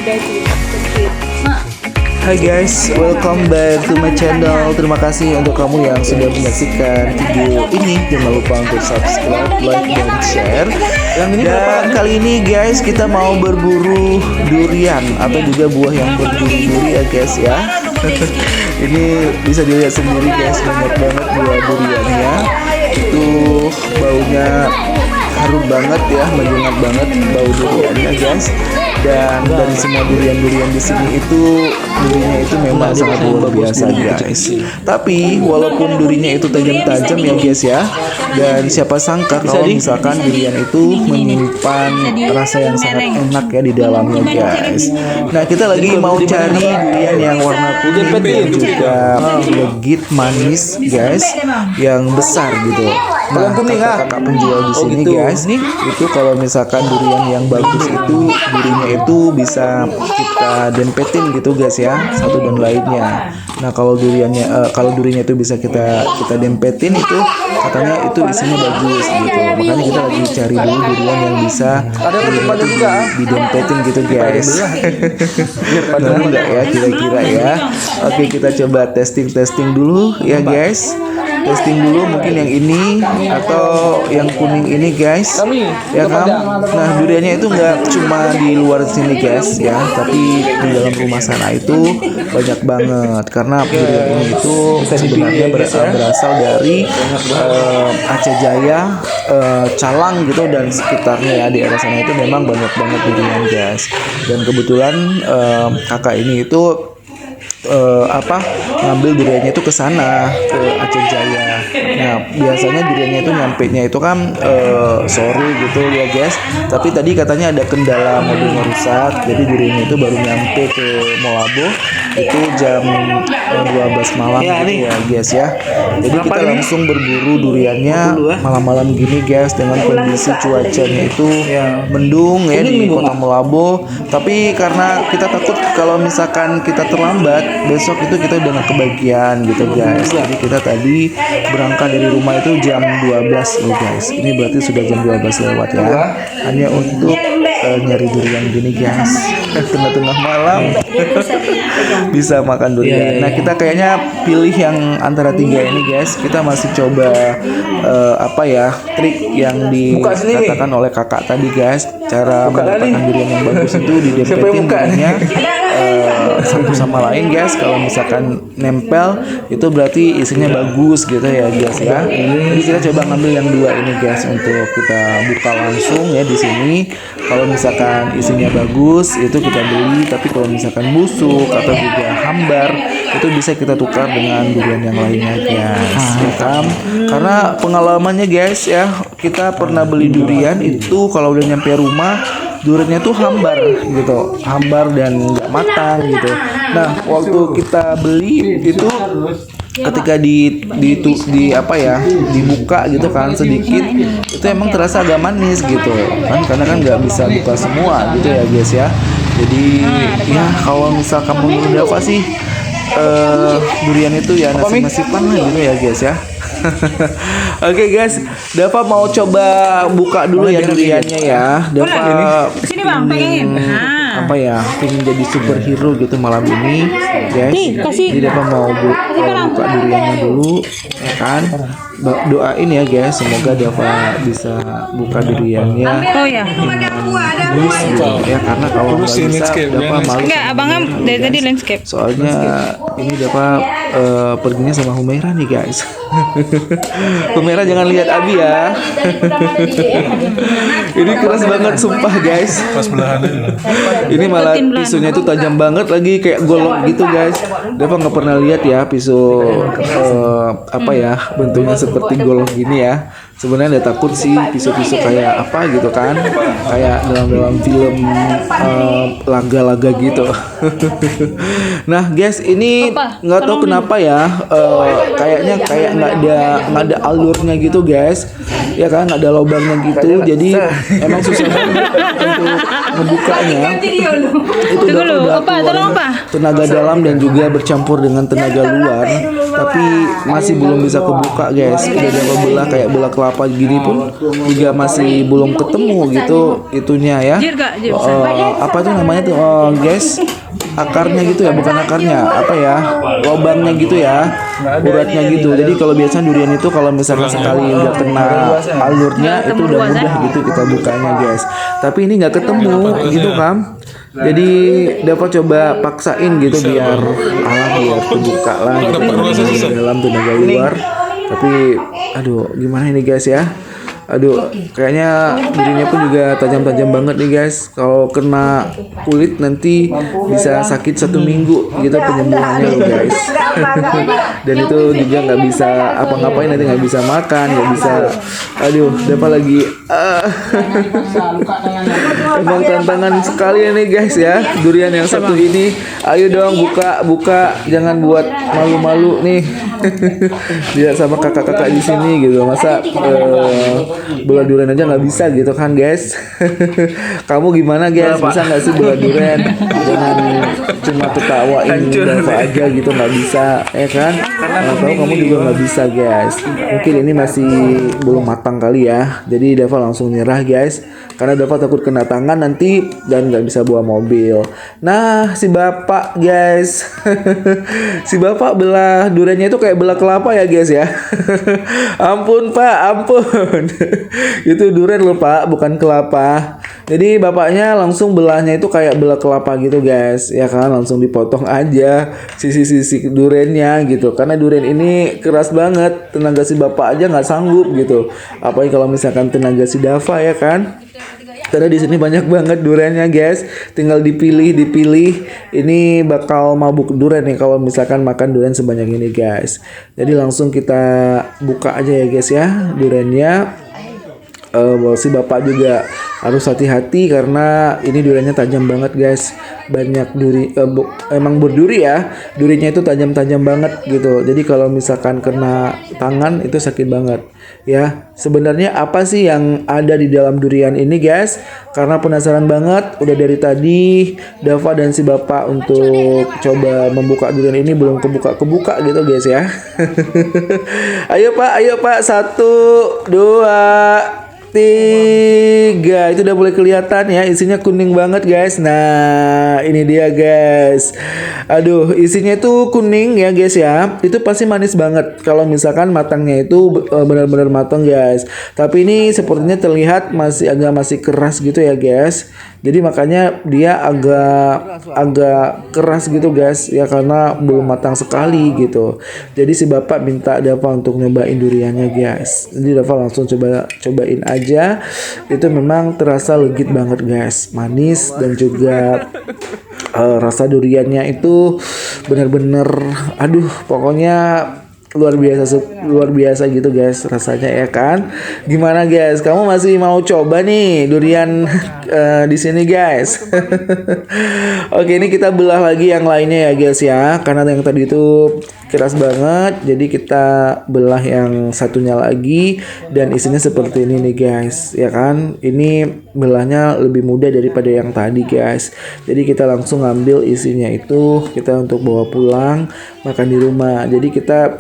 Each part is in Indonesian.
Hai guys, welcome back to my channel. Terima kasih untuk kamu yang sudah menyaksikan video ini. Jangan lupa untuk subscribe, like, dan share. Dan kali ini guys, kita mau berburu durian atau juga buah yang berduri-duri ya guys ya. Ini bisa dilihat sendiri guys, banyak banget buah duriannya. Itu baunya harum banget ya, menyengat banget bau duriannya guys. Dan dari semua durian-durian di sini itu durinya itu memang sangat luar biasa guys. Tapi walaupun durinya itu tajam-tajam ya guys ya, dan siapa sangka kalau misalkan durian itu menyimpan rasa yang sangat enak ya di dalamnya guys. Nah kita lagi mau cari durian yang warna kuning dan juga legit manis guys, yang besar gitu. Nah kakak penjual di sini guys, itu kalau misalkan durian yang bagus itu durinya itu bisa kita dempetin gitu guys ya, satu dan lainnya. Nah kalau duriannya itu bisa kita dempetin, itu katanya itu isinya bagus gitu. Makanya kita lagi cari dulu durian yang bisa didempetin gitu guys. Benar enggak ya kira-kira ya? Oke, kita coba testing dulu ya guys. Testing dulu mungkin yang ini atau yang kuning ini guys, ya kan? Nah duriannya itu nggak cuma di luar sini guys ya, tapi di dalam rumah sana itu banyak banget, karena durian ini itu sebenarnya berasal dari Aceh Jaya, Calang gitu dan sekitarnya ya. Di area sana itu memang banyak banget durian guys. Dan kebetulan kakak ini itu ngambil duriannya itu ke sana, ke Aceh Jaya. Nah biasanya duriannya itu nyampenya itu kan sore gitu ya guys, tapi tadi katanya ada kendala mobilnya rusak, jadi duriannya itu baru nyampe ke Molabo itu jam 12 malam gitu ya guys ya. Jadi kita langsung berburu duriannya malam-malam gini guys, dengan kondisi cuacanya itu mendung ya di kota Molabo. Tapi karena kita takut kalau misalkan kita terlambat, besok itu kita udah gak kebagian gitu guys. Jadi kita tadi berangkat dari rumah itu jam 12 loh guys. Ini berarti sudah jam 12 lewat ya, hanya untuk nyari durian gini guys. Tengah-tengah malam bisa makan durian. Nah kita kayaknya pilih yang antara tiga ini guys. Kita masih coba trik yang dikatakan oleh kakak tadi guys. Cara mendapatkan durian yang bagus itu didempetin duriannya satu sama lain guys. Kalau misalkan nempel itu berarti isinya bagus gitu ya guys ya. Jadi kita coba ngambil yang dua ini guys untuk kita buka langsung ya di sini. Kalau misalkan isinya bagus itu kita beli, tapi kalau misalkan busuk atau juga hambar itu bisa kita tukar dengan durian yang lainnya guys. Ya kan? Karena pengalamannya guys ya, kita pernah beli durian itu kalau udah nyampe rumah duriannya tuh hambar gitu, hambar dan nggak matang gitu. Nah waktu kita beli itu ketika dibuka gitu kan sedikit, itu emang terasa agak manis gitu kan, karena kan nggak bisa buka semua gitu ya guys ya. Jadi ya kalau misal kamu udah apa sih durian itu ya nasib-nasiban lah gitu ya guys ya. Oke guys, Dava mau coba buka dulu ya duriannya ya. Dava sini bang, pengen pengen jadi superhero gitu malam ini guys. Jadi Dava mau buka duriannya dulu ya kan. Doain ya guys, semoga Dava bisa buka duriannya bagus gitu ya, karena kalau nggak bisa Dava malu. Enggak, abangnya dari tadi landscape. Soalnya ini Dava perginya sama Humaira nih guys. Humaira jangan lihat Abi ya. Ini keras banget sumpah guys. Ini malah pisaunya itu tajam banget lagi, kayak golok gitu guys. Dava nggak pernah lihat ya pisau bentuknya seperti golok gini ya. Sebenarnya ada takut sih pisau-pisau kayak apa gitu kan, kayak dalam film laga-laga gitu. Nah guys, ini nggak tahu kenapa ya, kayaknya nggak ada alurnya gitu guys, ya kan, nggak ada lubangnya gitu. Jadi emang susah banget untuk ngebukanya. Itu udah keluar tenaga dalam dan juga bercampur dengan tenaga luar, tapi masih belum bisa kebuka guys. Udah belah kayak bola kelapa kelapa gini pun juga masih belum ketemu gitu itunya ya. Jir gak? Jir. Apa tuh namanya tuh guys, akarnya gitu ya, bukan akarnya, apa ya, lobangnya gitu ya, uratnya gitu. Jadi kalau biasanya durian itu kalau misalkan sekali udah kena alurnya itu udah mudah gitu kita bukanya guys. Tapi ini nggak ketemu gitu kan. Jadi dapat coba paksain gitu biar biar terbuka lah gitu dari dalam tenaga luar. Tapi aduh gimana ini guys ya. Aduh, kayaknya durinya pun juga tajam-tajam banget nih guys. Kalau kena kulit nanti bisa sakit 1 minggu gitu penyembuhannya loh guys. Dan itu juga nggak bisa apa-ngapain, nanti nggak bisa makan, nggak bisa. Aduh, apa lagi? Emang tantangan sekali nih guys ya durian yang satu ini. Ayo dong buka, jangan buat malu-malu nih. Dia sama kakak-kakak di sini gitu. Masa bola durian aja nggak bisa gitu kan guys. Kamu gimana guys, bisa nggak sih bola durian dengan cuma ketawain Dava aja gitu, nggak bisa ya kan? Tahu kamu juga nggak bisa guys. Mungkin ini masih belum matang kali ya, jadi Dava langsung nyerah guys, karena Dava takut kena tangan nanti dan nggak bisa bawa mobil. Nah si bapak guys si bapak belah duriannya itu kayak belah kelapa ya guys ya. Ampun pak, ampun. Itu durian loh pak, bukan kelapa. Jadi bapaknya langsung belahnya itu kayak belah kelapa gitu guys, ya kan, langsung dipotong aja sisi-sisi duriannya gitu. Karena durian ini keras banget, tenaga si bapak aja nggak sanggup gitu. Apalagi kalau misalkan tenaga si Dava ya kan. Karena di sini banyak banget duriannya guys, tinggal dipilih. Ini bakal mabuk durian nih kalau misalkan makan durian sebanyak ini guys. Jadi langsung kita buka aja ya guys ya duriannya. Si bapak juga harus hati-hati karena ini duriannya tajam banget guys. Banyak duri, emang berduri ya, durinya itu tajam-tajam banget gitu. Jadi kalau misalkan kena tangan itu sakit banget ya. Sebenarnya apa sih yang ada di dalam durian ini guys? Karena penasaran banget, udah dari tadi Dava dan si bapak untuk coba membuka durian ini belum kebuka gitu guys ya. Ayo pak, 1, 2, 3. Itu udah mulai kelihatan ya, isinya kuning banget guys. Nah ini dia guys. Aduh, isinya itu kuning ya guys ya. Itu pasti manis banget kalau misalkan matangnya itu benar-benar matang guys. Tapi ini sepertinya terlihat masih keras gitu ya guys. Jadi makanya dia agak keras gitu guys ya, karena belum matang sekali gitu. Jadi si bapak minta Dava untuk nyobain duriannya guys. Jadi Dava langsung cobain aja. Itu memang terasa legit banget guys, manis dan juga rasa duriannya itu bener-bener aduh pokoknya luar biasa gitu guys rasanya ya kan. Gimana guys, kamu masih mau coba nih durian di sini guys? Oke, ini kita belah lagi yang lainnya ya guys ya, karena yang tadi itu keras banget, jadi kita belah yang satunya lagi dan isinya seperti ini nih guys ya kan. Ini belahnya lebih mudah daripada yang tadi guys. Jadi kita langsung ngambil isinya itu kita untuk bawa pulang makan di rumah. Jadi kita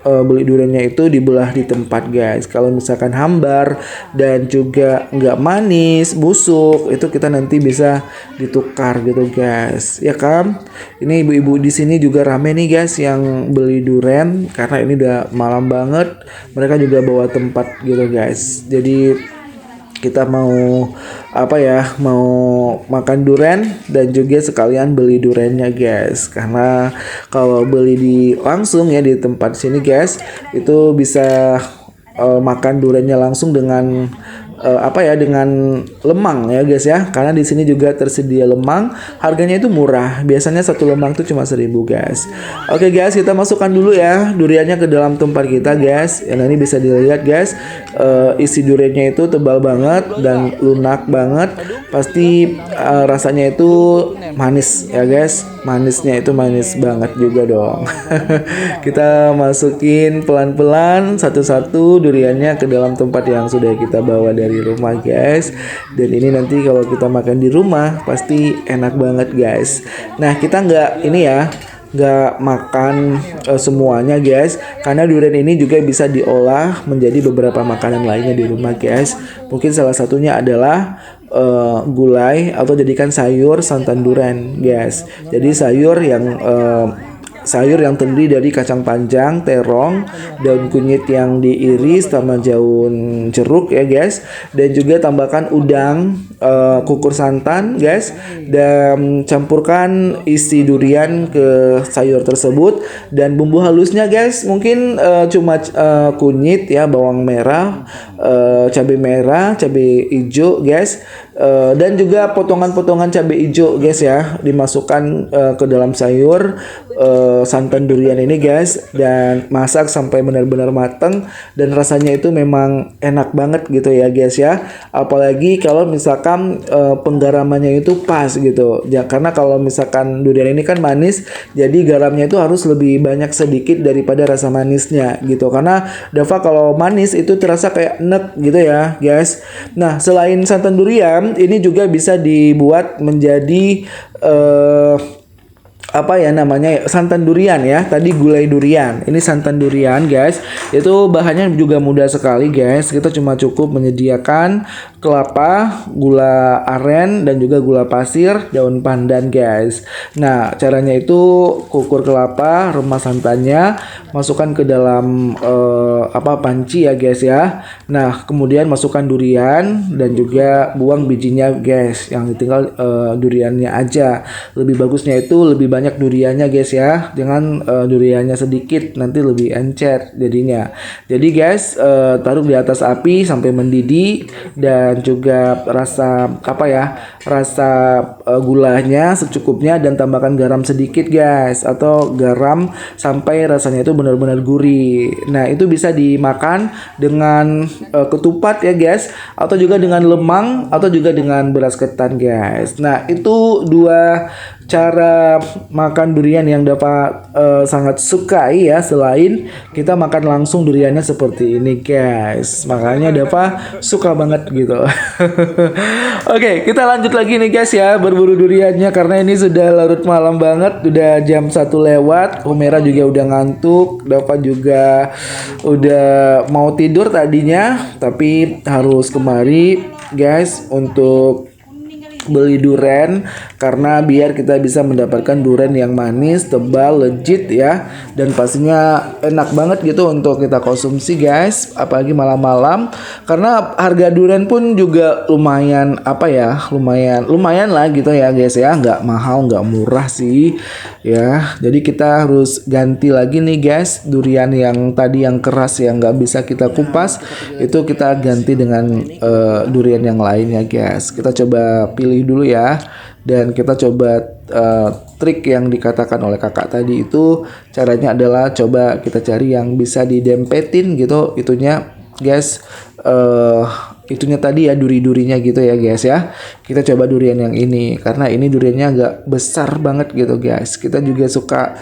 beli duriannya itu dibelah di tempat guys. Kalau misalkan hambar dan juga nggak manis, busuk, itu kita nanti bisa ditukar gitu guys ya kan. Ini ibu-ibu di sini juga rame nih guys yang beli durian karena ini udah malam banget. Mereka juga bawa tempat gitu guys. Jadi kita mau mau makan durian dan juga sekalian beli duriannya guys. Karena kalau beli langsung ya di tempat sini guys, itu bisa makan duriannya langsung dengan dengan lemang ya guys ya. Karena di sini juga tersedia lemang, harganya itu murah. Biasanya satu lemang itu cuma 1.000 guys. Oke guys, kita masukkan dulu ya duriannya ke dalam tempat kita guys. Nah ini bisa dilihat guys, isi duriannya itu tebal banget dan lunak banget. Pasti rasanya itu manis ya guys. Manisnya itu manis banget juga dong. Kita masukin pelan-pelan satu-satu duriannya ke dalam tempat yang sudah kita bawa dari rumah guys. Dan ini nanti kalau kita makan di rumah pasti enak banget guys. Nah kita nggak nggak makan semuanya guys, karena durian ini juga bisa diolah menjadi beberapa makanan lainnya di rumah guys. Mungkin salah satunya adalah gulai atau jadikan sayur santan durian guys. Jadi sayur yang terdiri dari kacang panjang, terong, daun kunyit yang diiris sama daun jeruk ya guys, dan juga tambahkan udang, kukur santan guys, dan campurkan isi durian ke sayur tersebut. Dan bumbu halusnya guys mungkin cuma kunyit ya, bawang merah, cabai merah, cabai hijau guys, dan juga potongan-potongan cabai hijau guys ya, dimasukkan ke dalam sayur santan durian ini guys, dan masak sampai benar-benar matang, dan rasanya itu memang enak banget gitu ya guys ya. Apalagi kalau misalkan penggaramannya itu pas gitu ya, karena kalau misalkan durian ini kan manis, jadi garamnya itu harus lebih banyak sedikit daripada rasa manisnya gitu, karena Dava kalau manis itu terasa kayak enek gitu ya guys. Nah, selain santan durian, ini juga bisa dibuat menjadi apa ya namanya, santan durian ya. Tadi gulai durian, ini santan durian guys. Itu bahannya juga mudah sekali guys. Kita cuma cukup menyediakan kelapa, gula aren, dan juga gula pasir, daun pandan guys. Nah, caranya itu kukur kelapa, remas santannya, masukkan ke dalam panci ya guys ya. Nah, kemudian masukkan durian dan juga buang bijinya guys. Yang tinggal duriannya aja. Lebih bagusnya itu lebih banyak duriannya guys ya. Jangan duriannya sedikit, nanti lebih encer jadinya. Jadi guys, taruh di atas api sampai mendidih, dan juga rasa gulanya secukupnya, dan tambahkan garam sedikit guys, atau garam sampai rasanya itu benar-benar gurih. Nah, itu bisa dimakan dengan ketupat ya guys, atau juga dengan lemang, atau juga dengan beras ketan guys. Nah, itu dua cara makan durian yang dapat sangat sukai ya, selain kita makan langsung duriannya seperti ini guys. Makanya Dava suka banget gitu. Oke, kita lanjut lagi nih guys ya, berburu duriannya, karena ini sudah larut malam banget, udah jam 1 lewat. Humera juga udah ngantuk, Dava juga udah mau tidur tadinya, tapi harus kemari guys untuk beli durian, karena biar kita bisa mendapatkan durian yang manis, tebal, legit ya, dan pastinya enak banget gitu untuk kita konsumsi guys, apalagi malam-malam, karena harga durian pun juga lumayan lumayan lah gitu ya guys ya, nggak mahal, nggak murah sih ya. Jadi kita harus ganti lagi nih guys, durian yang tadi yang keras yang nggak bisa kita kupas, itu kita ganti dengan durian yang lainnya guys. Kita coba pilih dulu ya, dan kita coba trik yang dikatakan oleh kakak tadi itu. Caranya adalah coba kita cari yang bisa didempetin gitu itunya guys, itunya tadi ya, duri-durinya gitu ya guys ya. Kita coba durian yang ini, karena ini duriannya agak besar banget gitu guys. Kita juga suka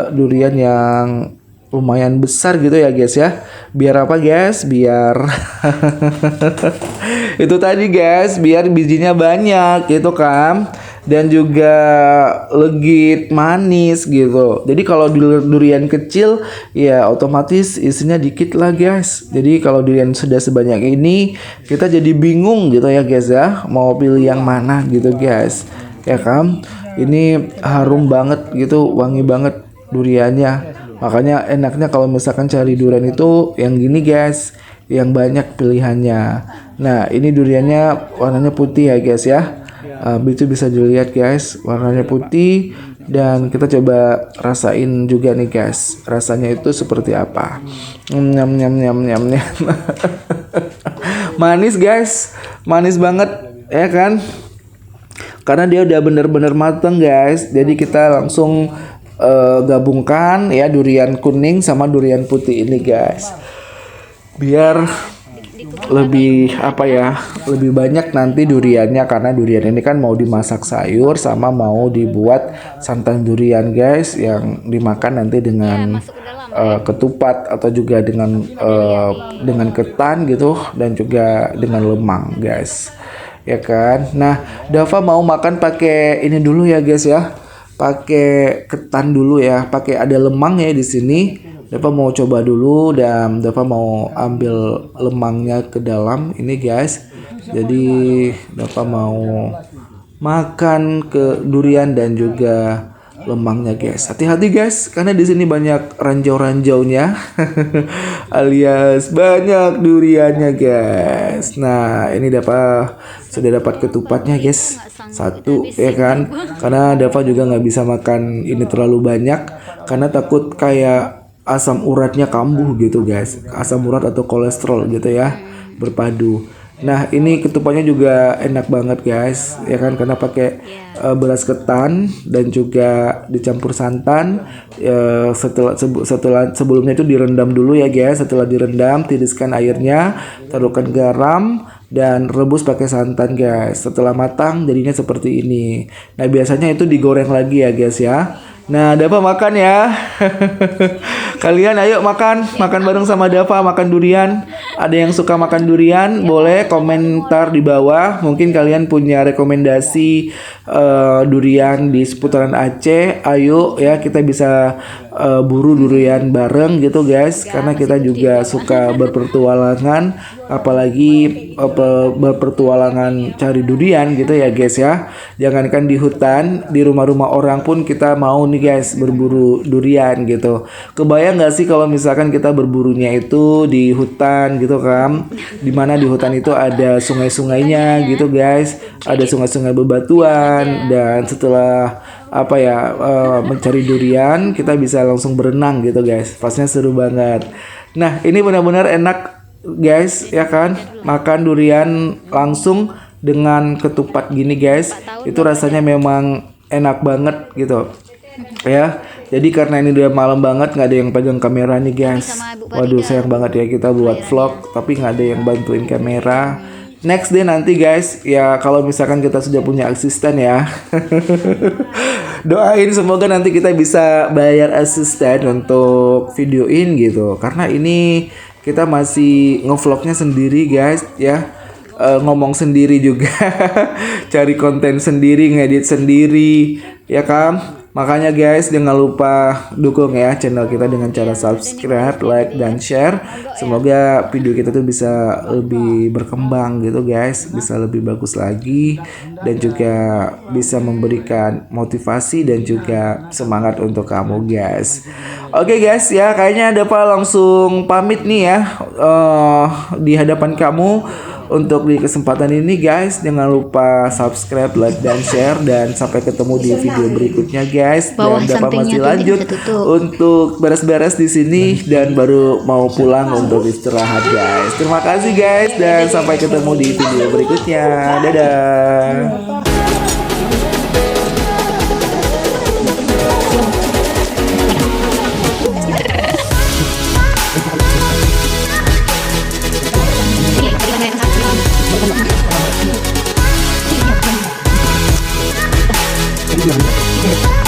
durian yang lumayan besar gitu ya guys ya. Biar apa guys? Biar itu tadi guys, biar bijinya banyak gitu kan, dan juga legit, manis gitu. Jadi kalau durian kecil ya otomatis isinya dikit lah guys. Jadi kalau durian sudah sebanyak ini, kita jadi bingung gitu ya guys ya, mau pilih yang mana gitu guys ya kan. Ini harum banget gitu, wangi banget duriannya. Makanya enaknya kalau misalkan cari durian itu yang gini guys, yang banyak pilihannya. Nah, ini duriannya warnanya putih ya guys ya. Itu bisa dilihat guys, warnanya putih, dan kita coba rasain juga nih guys, rasanya itu seperti apa. Nyam nyam nyam nyam nyam. Manis guys, manis banget ya kan, karena dia udah bener-bener mateng guys. Jadi kita langsung gabungkan ya durian kuning sama durian putih ini guys, biar lebih lebih banyak nanti duriannya, karena durian ini kan mau dimasak sayur sama mau dibuat santan durian guys, yang dimakan nanti dengan ketupat, atau juga dengan ketan gitu, dan juga dengan lemang guys ya kan. Nah, Dava mau makan pakai ini dulu ya guys ya, pakai ketan dulu ya, pakai ada lemang ya di sini. Dapat mau coba dulu dan dapat mau ambil lemangnya ke dalam ini guys. Jadi dapat mau makan ke durian dan juga lemangnya guys. Hati-hati guys, karena di sini banyak ranjau-ranjaunya, alias banyak duriannya guys. Nah ini sudah dapat ketupatnya guys, satu ya kan. Karena Dava juga nggak bisa makan ini terlalu banyak, karena takut kayak asam uratnya kambuh gitu guys, asam urat atau kolesterol gitu ya, berpadu. Nah ini ketupatnya juga enak banget guys ya kan, karena pakai beras ketan dan juga dicampur santan. Sebelumnya itu direndam dulu ya guys. Setelah direndam, tiriskan airnya, taruhkan garam dan rebus pakai santan guys. Setelah matang jadinya seperti ini. Nah biasanya itu digoreng lagi ya guys ya. Nah Dava makan ya. Kalian ayo makan bareng sama Dava, makan durian. Ada yang suka makan durian, boleh komentar di bawah. Mungkin kalian punya rekomendasi durian di seputaran Aceh. Ayo ya, kita bisa buru durian bareng gitu guys. Karena kita juga suka berpetualangan, apalagi berpetualangan cari durian gitu ya guys ya. Jangankan di hutan, di rumah-rumah orang pun kita mau nih guys berburu durian gitu. Kebayang nggak sih kalau misalkan kita berburunya itu di hutan gitu kan, dimana di hutan itu ada sungai-sungainya gitu guys, ada sungai-sungai bebatuan, dan setelah mencari durian kita bisa langsung berenang gitu guys. Pastinya seru banget. Nah ini benar-benar enak guys ya kan, makan durian langsung dengan ketupat gini guys, itu rasanya memang enak banget gitu ya. Jadi karena ini udah malam banget, nggak ada yang pegang kamera nih guys. Waduh sayang banget ya, kita buat vlog tapi nggak ada yang bantuin kamera. Next deh nanti guys ya, kalau misalkan kita sudah punya asisten ya. Doain semoga nanti kita bisa bayar asisten untuk videoin gitu, karena ini kita masih ngevlognya sendiri guys ya. Ngomong sendiri juga, cari konten sendiri, ngedit sendiri ya kan. Makanya guys jangan lupa dukung ya channel kita dengan cara subscribe, like, dan share. Semoga video kita tuh bisa lebih berkembang gitu guys, bisa lebih bagus lagi, dan juga bisa memberikan motivasi dan juga semangat untuk kamu guys. Oke guys ya, kayaknya Dava langsung pamit nih ya di hadapan kamu. Untuk di kesempatan ini guys, jangan lupa subscribe, like, dan share. Dan sampai ketemu di video berikutnya guys. Dan Dava masih lanjut untuk beres-beres di sini dan baru mau pulang untuk istirahat guys. Terima kasih guys, dan sampai ketemu di video berikutnya. Dadah. Thank you.